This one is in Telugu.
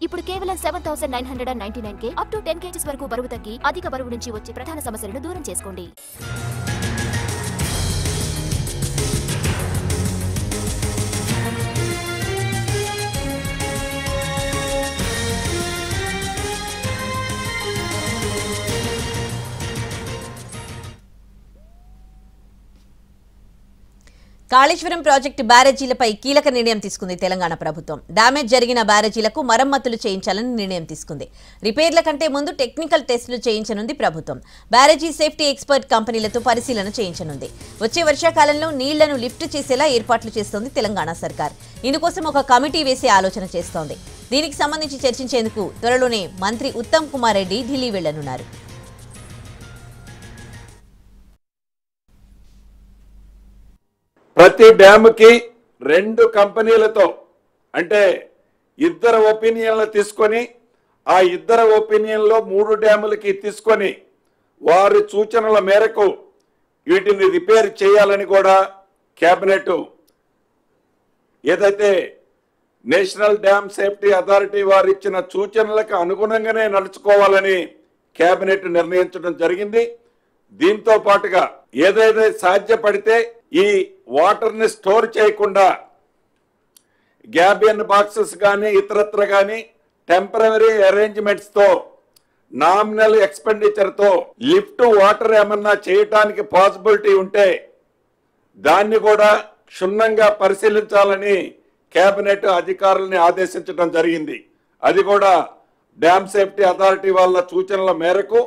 ఇప్పుడు కేవలం 7,999 కే అప్ టు 10 kgs వరకు బరువు తగ్గి అధిక బరువు నుంచి వచ్చే ప్రధాన సమస్యలను దూరం చేసుకోండి. కాళేశ్వరం ప్రాజెక్టు బ్యారేజీలపై కీలక నిర్ణయం తీసుకుంది తెలంగాణ ప్రభుత్వం. డ్యామేజ్ జరిగిన బ్యారేజీలకు మరమ్మతులు చేయించాలని నిర్ణయం తీసుకుంది. రిపేర్ల కంటే ముందు టెక్నికల్ టెస్టులు చేయించనుంది ప్రభుత్వం. బ్యారేజీ సేఫ్టీ ఎక్స్పర్ట్ కంపెనీలతో పరిశీలన చేయించనుంది. వచ్చే వర్షాకాలంలో నీళ్లను లిఫ్ట్ చేసేలా ఏర్పాట్లు చేస్తోంది తెలంగాణ సర్కార్. ఇందుకోసం ఒక కమిటీ వేసే ఆలోచన చేస్తోంది. దీనికి సంబంధించి చర్చించేందుకు త్వరలోనే మంత్రి ఉత్తమ్ కుమార్ రెడ్డి ఢిల్లీ వెళ్లనున్నారు. ప్రతి డ్యాముకి 2 కంపెనీలతో అంటే ఇద్దరు ఒపీనియన్లు తీసుకొని ఆ ఇద్దరు ఒపీనియన్లో 3 డ్యాములకి తీసుకొని వారి సూచనల మేరకు వీటిని రిపేర్ చేయాలని కూడా కేబినెట్ ఏదైతే నేషనల్ డ్యామ్ సేఫ్టీ అథారిటీ వారు ఇచ్చిన సూచనలకు అనుగుణంగానే నడుచుకోవాలని కేబినెట్ నిర్ణయించడం జరిగింది. దీంతో పాటుగా ఏదైతే సాధ్యపడితే ఈ వాటర్ని స్టోర్ చేయకుండా గ్యాబియన్ బాక్సెస్ కానీ ఇతరత్ర కానీ టెంపరరీ అరేంజ్మెంట్స్తో నామినల్ ఎక్స్పెండిచర్తో లిఫ్ట్ వాటర్ ఏమన్నా చేయటానికి పాసిబిలిటీ ఉంటే దాన్ని కూడా క్షుణ్ణంగా పరిశీలించాలని కేబినెట్ అధికారులని ఆదేశించడం జరిగింది. అది కూడా డ్యామ్ సేఫ్టీ అథారిటీ వాళ్ళ సూచనల మేరకు